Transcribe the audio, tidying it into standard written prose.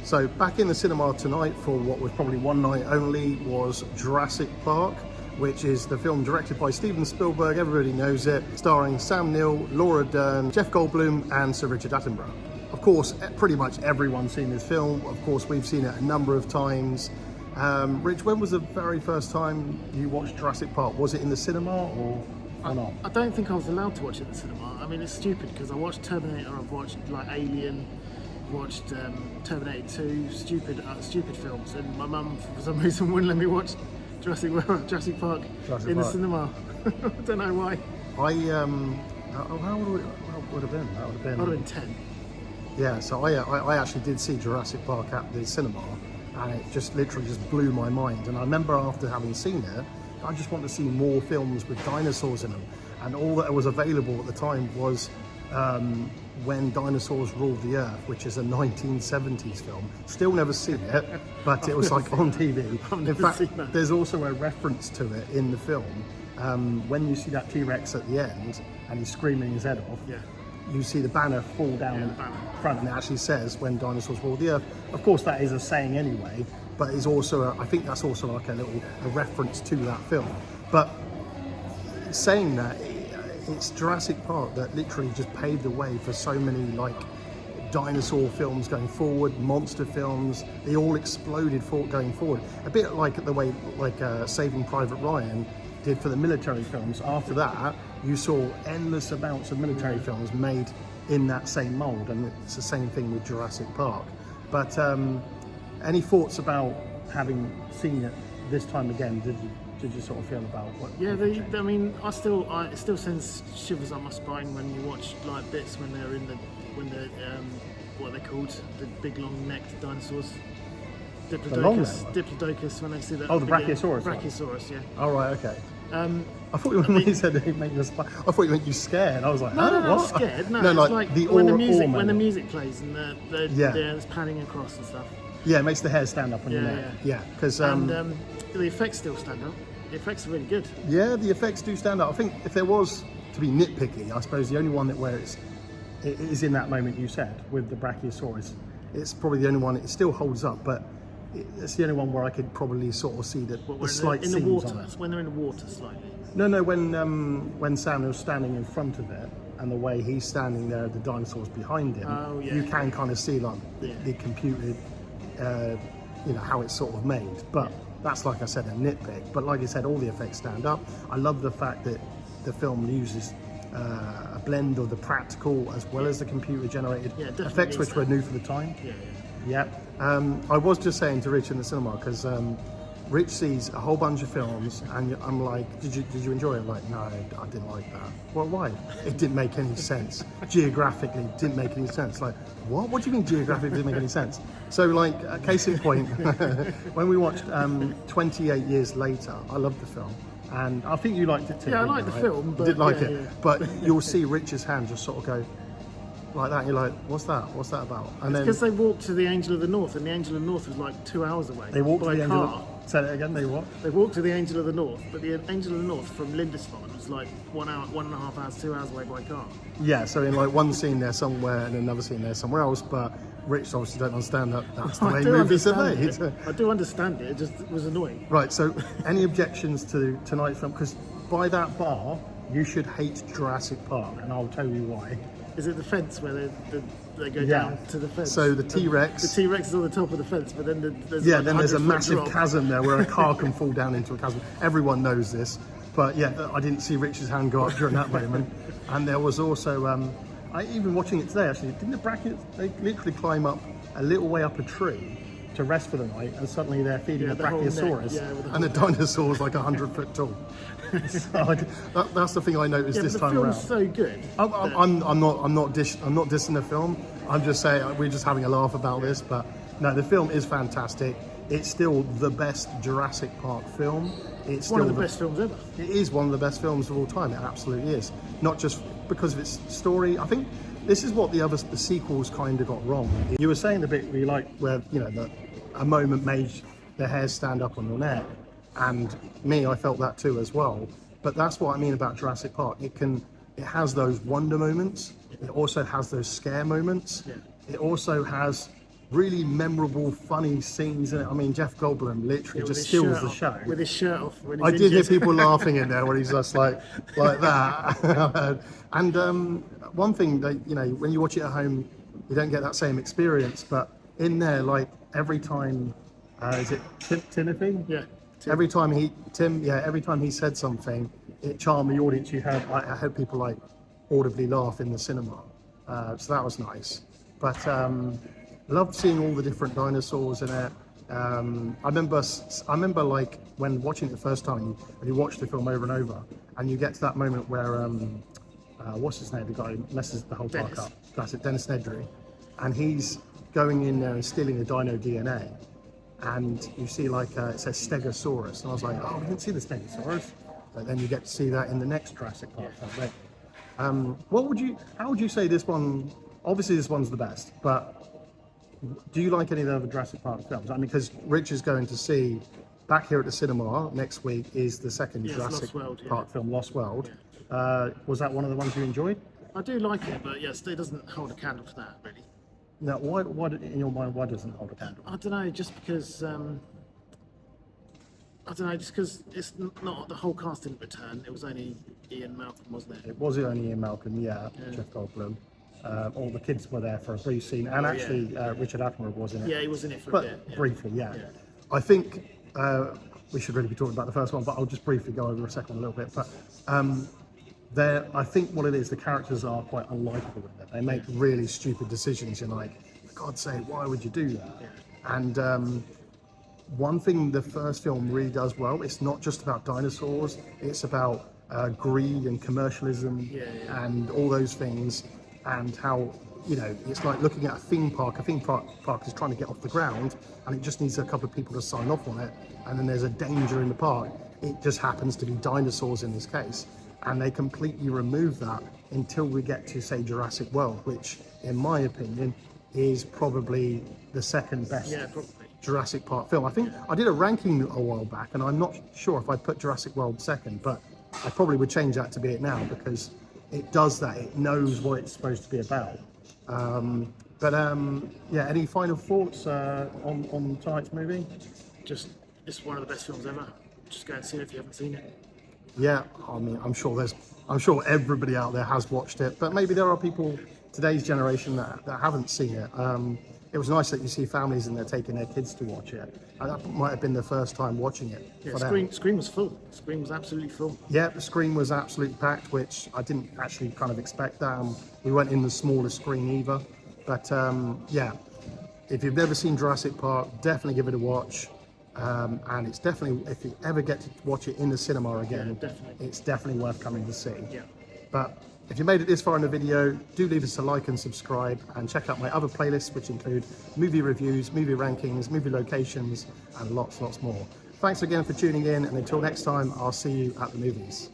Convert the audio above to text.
So back in the cinema tonight for what was probably one night only was Jurassic Park, which is the film directed by Steven Spielberg, everybody knows it, starring Sam Neill, Laura Dern, Jeff Goldblum and Sir Richard Attenborough. Of course, pretty much everyone's seen this film. Of course, we've seen it a number of times. Rich, when was the very first time you watched Jurassic Park? Was it in the cinema or not? I don't think I was allowed to watch it in the cinema. I mean, it's stupid because I watched Terminator, I've watched like Alien, watched Terminator 2, stupid films, and my mum for some reason wouldn't let me watch Jurassic Park in the cinema. I don't know why. How old would have been? That would have been 10. Yeah, so I actually did see Jurassic Park at the cinema, and it just literally just blew my mind. And I remember after having seen it, I just wanted to see more films with dinosaurs in them. And all that was available at the time was When Dinosaurs Ruled the Earth, which is a 1970s film. Still never seen it, but it was like on TV. In fact, there's also a reference to it in the film. When you see that T-Rex at the end, and he's screaming his head off, you see the banner fall down in front, and it actually says When Dinosaurs Ruled the Earth. Of course, that is a saying anyway, but it's also I think that's also like a reference to that film. But saying that, it's Jurassic Park that literally just paved the way for so many like dinosaur films going forward, monster films. They all exploded going forward. A bit like the way Saving Private Ryan did for the military films. After that, you saw endless amounts of military films made in that same mold, and it's the same thing with Jurassic Park. But any thoughts about having seen it this time again? Did you sort of feel about what? Yeah, I mean, it still sends shivers up my spine when you watch like bits when they're what are they called? The big long-necked dinosaurs. Diplodocus, when they see that. Oh, the Brachiosaurus. Brachiosaurus, yeah. Oh, right, okay. I thought when you said it made you spine, I thought you meant you scared. I was like, no, what? not scared. No, no, it's like the when the music plays and it's panning across and stuff. Yeah, it makes the hair stand up on your neck. Yeah, because the effects still stand up. The effects are really good. Yeah, the effects do stand up. I think if there was to be nitpicky, I suppose the only one where it is in that moment you said with the Brachiosaurus, it's probably the only one. It still holds up, but it's the only one where I could probably sort of see the slight in seams the water. on it. When they're in the water, slightly. No, when Sam was standing in front of it, and the way he's standing there, the dinosaurs behind him, you can kind of see like the computed, how it's sort of made. But that's, like I said, a nitpick. But like I said, all the effects stand up. I love the fact that the film uses a blend of the practical as well as the computer generated effects, which were new for the time. Yeah. I was just saying to Rich in the cinema, because Rich sees a whole bunch of films, and I'm like, did you enjoy it? I'm like, no, I didn't like that. Well, why? It didn't make any sense. Geographically, it didn't make any sense. Like, what? What do you mean geographically didn't make any sense? So, like, case in point, when we watched 28 Years Later, I loved the film. And I think you liked it too. Yeah, I liked the film. But you did like it. But you'll see Rich's hand just sort of go like that. And you're like, what's that? What's that about? And it's because they walked to the Angel of the North, and the Angel of the North was like 2 hours away. They walked by to the car. Angel. Say it again. They what? They walked to the Angel of the North, but the Angel of the North from Lindisfarne was like 1 hour, 1.5 hours, 2 hours away by car. Yeah. So in like one scene there somewhere, and another scene there somewhere else. But Rich obviously don't understand that. That's the way movies are made. I do understand it. It just was annoying. Right. So, any objections to tonight's film? Because by that bar, you should hate Jurassic Park, and I'll tell you why. Is it the fence where they go down to the fence? So the T-Rex... The T-Rex is on the top of the fence, but then there's a massive chasm there where a car can fall down into a chasm. Everyone knows this. But yeah, I didn't see Rich's hand go up during that moment. And there was also... even watching it today, actually, didn't the brackets... They literally climb up a little way up a tree to rest for the night, and suddenly they're feeding the Brachiosaurus, and the dinosaur's like 100 foot tall. So that's the thing I noticed this time around. The film's so good. I'm not dissing the film. I'm just saying we're just having a laugh about this, but no, the film is fantastic. It's still the best Jurassic Park film. It's one of the best films ever. It is one of the best films of all time. It absolutely is. Not just because of its story. I think this is what the sequels kind of got wrong. You were saying the bit where you like where a moment made the hairs stand up on your neck, and I felt that too as well. But that's what I mean about Jurassic Park. It has those wonder moments. It also has those scare moments. It also has really memorable, funny scenes in it. I mean, Jeff Goldblum literally with just his steals shirt the off, show. with his shirt off. When I he's did hear injured. people laughing in there when he's just like that. And one thing that, you know, when you watch it at home, you don't get that same experience. But in there, like every time, is it Timothy? Yeah. Every time every time he said something, it charmed the audience. I heard people like audibly laugh in the cinema, so that was nice. But loved seeing all the different dinosaurs in it. I remember like when watching it the first time, and you watch the film over and over, and you get to that moment where what's his name, the guy who messes the whole park up. That's it, Dennis Nedry, and he's going in there and stealing the dino DNA. And you see like it says Stegosaurus, and I was like, oh, we didn't see the Stegosaurus. But then you get to see that in the next Jurassic Park film. How would you say this one? Obviously, this one's the best, but do you like any of the other Jurassic Park films? I mean, because Rich is going to see back here at the cinema next week is the second Jurassic Park film, Lost World. Yeah. Was that one of the ones you enjoyed? I do like it, but yes, it doesn't hold a candle to that, really. Now, why in your mind, why doesn't it hold a candle? I don't know, just because it's not the whole cast didn't return. It was only Ian Malcolm, wasn't it? It was only Ian Malcolm, Jeff Goldblum. All the kids were there for a brief scene, and Richard Attenborough was in it. Yeah, he was in it for but a bit. Briefly, yeah. I think we should really be talking about the first one, but I'll just briefly go over the second one a little bit. But I think what it is, the characters are quite unlikable in it. They make really stupid decisions. You're like, for God's sake, why would you do that? Yeah. And one thing the first film really does well, it's not just about dinosaurs, it's about greed and commercialism and all those things, and how, you know, it's like looking at a theme park. A theme park is trying to get off the ground, and it just needs a couple of people to sign off on it, and then there's a danger in the park. It just happens to be dinosaurs in this case. And they completely remove that until we get to, say, Jurassic World, which, in my opinion, is probably the second best Jurassic Park film. I think I did a ranking a while back, and I'm not sure if I'd put Jurassic World second, but I probably would change that to be it now, because it does that. It knows what it's supposed to be about. Any final thoughts on tonight's movie? Just, it's one of the best films ever. Just go and see it if you haven't seen it. Yeah, I mean, I'm sure everybody out there has watched it, but maybe there are people today's generation that haven't seen it. It was nice that you see families in there taking their kids to watch it. And that might have been the first time watching it. Yeah, screen was full. Screen was absolutely full. Yeah, the screen was absolutely packed, which I didn't actually kind of expect that. We went in the smallest screen either. But if you've never seen Jurassic Park, definitely give it a watch. And it's definitely, if you ever get to watch it in the cinema again, it's definitely worth coming to see. Yeah. But if you made it this far in the video, do leave us a like and subscribe, and check out my other playlists, which include movie reviews, movie rankings, movie locations, and lots more. Thanks again for tuning in, and until next time, I'll see you at the movies.